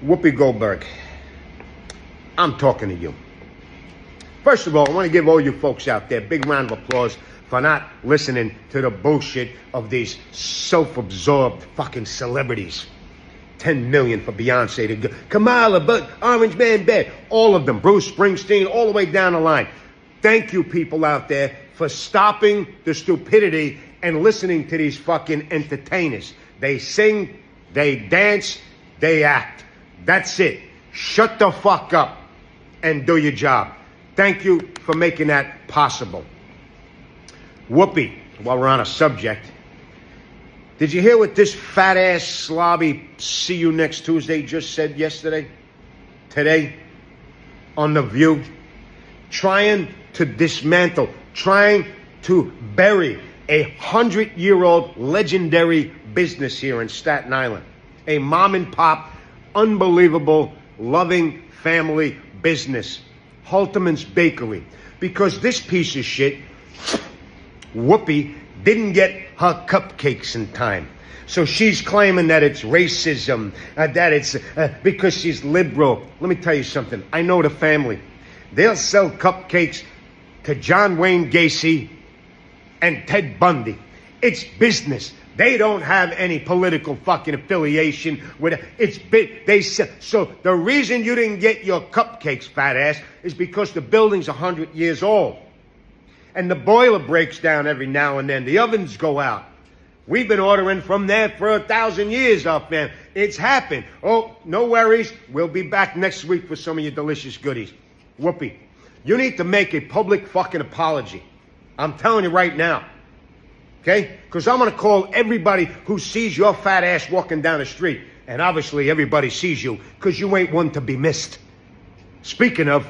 Whoopi Goldberg, I'm talking to you. First of all, I want to give all you folks out there a big round of applause for not listening to the bullshit of these self-absorbed fucking celebrities. 10 million for Beyonce to go. Kamala, but Orange Man Bad, all of them. Bruce Springsteen, all the way down the line. Thank you, people out there, for stopping the stupidity and listening to these fucking entertainers. They sing, they dance, they act. That's it. Shut the fuck up and do your job. Thank you for making that possible. Whoopi, while we're on a subject, did you hear what this fat-ass slobby see you next Tuesday just said yesterday? Today? On The View? Trying to dismantle, trying to bury a 100-year-old legendary business here in Staten Island. A mom-and-pop, unbelievable, loving family business. Halterman's Bakery. Because this piece of shit, Whoopi, didn't get her cupcakes in time. So she's claiming that it's racism, that it's because she's liberal. Let me tell you something. I know the family. They'll sell cupcakes to John Wayne Gacy and Ted Bundy. It's business. They don't have any political fucking affiliation with it. It's big. So the reason you didn't get your cupcakes, fat ass, is because the building's 100 years old. And the boiler breaks down every now and then. The ovens go out. We've been ordering from there for 1,000 years up there. It's happened. Oh, no worries. We'll be back next week for some of your delicious goodies. Whoopi, you need to make a public fucking apology. I'm telling you right now. Okay? Because I'm going to call everybody who sees your fat ass walking down the street. And obviously everybody sees you because you ain't one to be missed. Speaking of,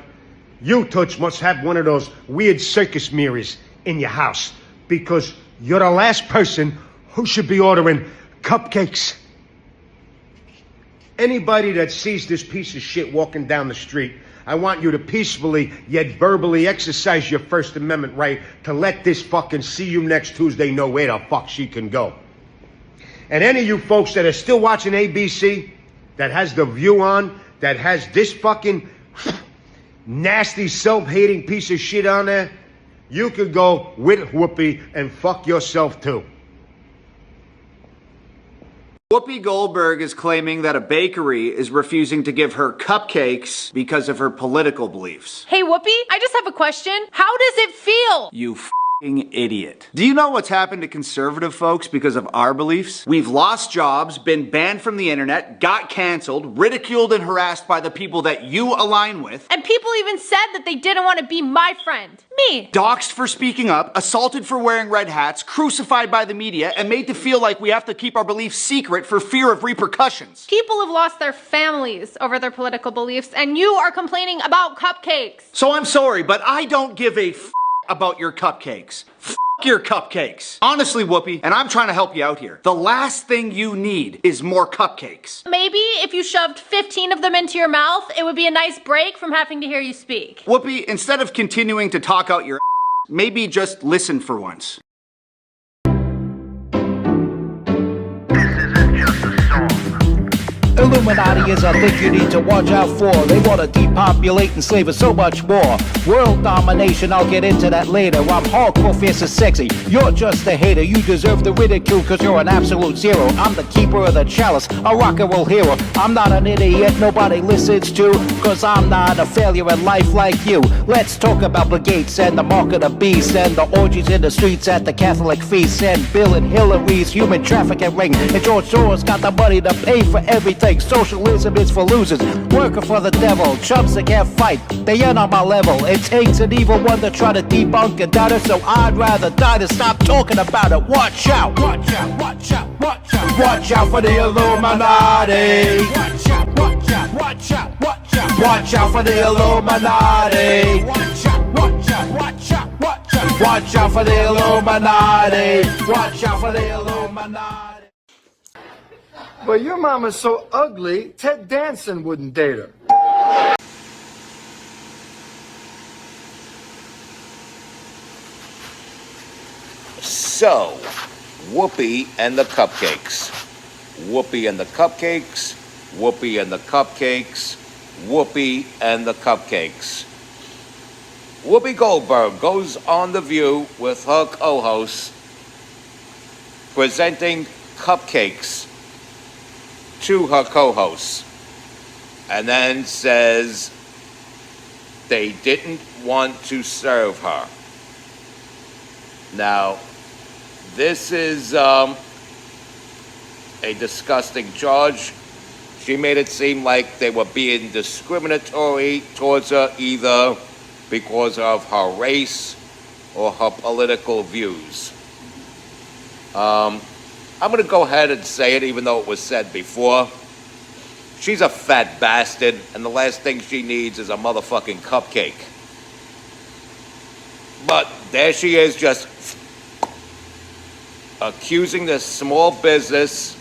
you, Toots, must have one of those weird circus mirrors in your house because you're the last person who should be ordering cupcakes. Anybody that sees this piece of shit walking down the street, I want you to peacefully yet verbally exercise your First Amendment right to let this fucking see you next Tuesday know where the fuck she can go. And any of you folks that are still watching ABC, that has The View on, that has this fucking nasty self-hating piece of shit on there, you could go with Whoopi and fuck yourself too. Whoopi Goldberg is claiming that a bakery is refusing to give her cupcakes because of her political beliefs. Hey Whoopi, I just have a question. How does it feel? You f***ing idiot. Do you know what's happened to conservative folks because of our beliefs? We've lost jobs, been banned from the internet, got canceled, ridiculed and harassed by the people that you align with. And people even said that they didn't want to be my friend. Me. Doxxed for speaking up, assaulted for wearing red hats, crucified by the media, and made to feel like we have to keep our beliefs secret for fear of repercussions. People have lost their families over their political beliefs, and you are complaining about cupcakes. So I'm sorry, but I don't give a f about your cupcakes. F your cupcakes. Honestly, Whoopi, and I'm trying to help you out here, the last thing you need is more cupcakes. Maybe if you shoved 15 of them into your mouth, it would be a nice break from having to hear you speak. Whoopi, instead of continuing to talk out your maybe just listen for once. Illuminati is a thing you need to watch out for. They want to depopulate and slave us so much more. World domination, I'll get into that later. I'm hardcore, fierce and sexy. You're just a hater. You deserve the ridicule because you're an absolute zero. I'm the keeper of the chalice, a rock and roll hero. I'm not an idiot nobody listens to because I'm not a failure in life like you. Let's talk about Bill Gates and the mark of the beast and the orgies in the streets at the Catholic feasts and Bill and Hillary's human trafficking ring. And George Soros got the money to pay for everything. Socialism is for losers, working for the devil. Chumps that can't fight, they ain't on my level. It takes an evil one to try to debunk and doubt it, so I'd rather die than stop talking about it. Watch out, watch out, watch out, watch out. Watch out for the Illuminati. Watch out, watch out, watch out, watch out. Watch out for the Illuminati. Watch out, watch out, watch out, watch out. Watch out for the Illuminati. Watch out for the Illuminati. But your mama's so ugly, Ted Danson wouldn't date her. So, Whoopi and the cupcakes. Whoopi and the cupcakes Whoopi and the Cupcakes, Whoopi and the Cupcakes. Whoopi Goldberg goes on The View with her co-host, presenting cupcakes to her co-hosts, and then says they didn't want to serve her. Now, this is a disgusting charge. She made it seem like they were being discriminatory towards her either because of her race or her political views. I'm going to go ahead and say it, even though it was said before. She's a fat bastard, and the last thing she needs is a motherfucking cupcake. But there she is, just accusing this small business,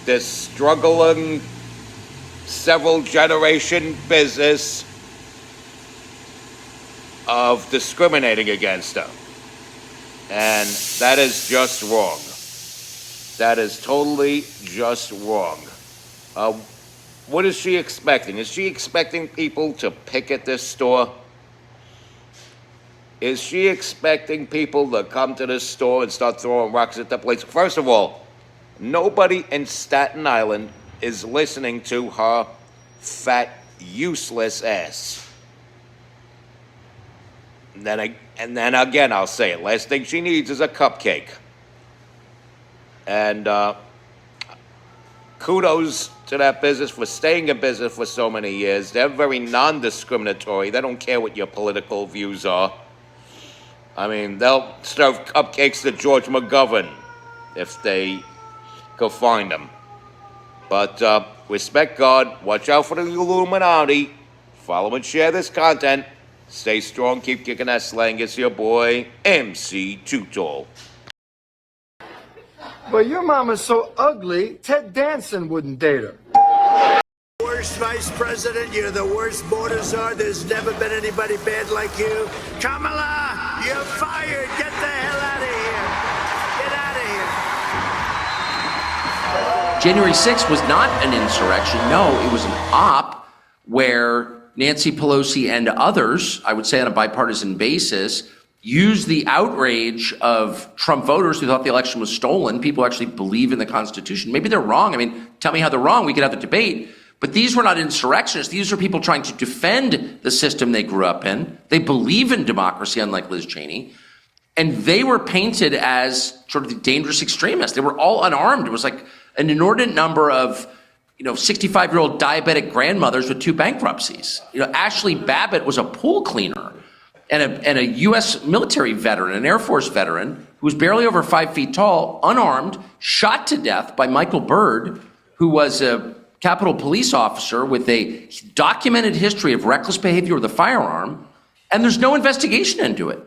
this struggling several generation business, of discriminating against her. And that is just wrong. That is totally just wrong. What is she expecting? Is she expecting people to picket this store? Is she expecting people to come to this store and start throwing rocks at the place? First of all, nobody in Staten Island is listening to her fat, useless ass. And then again, I'll say it. Last thing she needs is a cupcake. And kudos to that business for staying in business for so many years. They're very non-discriminatory. They don't care what your political views are. I mean, they'll serve cupcakes to George McGovern if they go find them. But respect God. Watch out for the Illuminati. Follow and share this content. Stay strong, keep kicking that slang. It's your boy, MC Too Tall. But your mama's so ugly, Ted Danson wouldn't date her. Worst vice president, you're the worst border czar. There's never been anybody bad like you. Kamala, you're fired. Get the hell out of here. Get out of here. January 6th was not an insurrection. No, it was an op where Nancy Pelosi and others, I would say on a bipartisan basis, used the outrage of Trump voters who thought the election was stolen. People actually believe in the Constitution. Maybe they're wrong. I mean, tell me how they're wrong. We could have the debate. But these were not insurrectionists. These are people trying to defend the system they grew up in. They believe in democracy, unlike Liz Cheney. And they were painted as sort of the dangerous extremists. They were all unarmed. It was like an inordinate number of 65-year-old diabetic grandmothers with 2 bankruptcies. Ashley Babbitt was a pool cleaner and a U.S. military veteran, an Air Force veteran, who was barely over 5 feet tall, unarmed, shot to death by Michael Byrd, who was a Capitol Police officer with a documented history of reckless behavior with a firearm, and there's no investigation into it.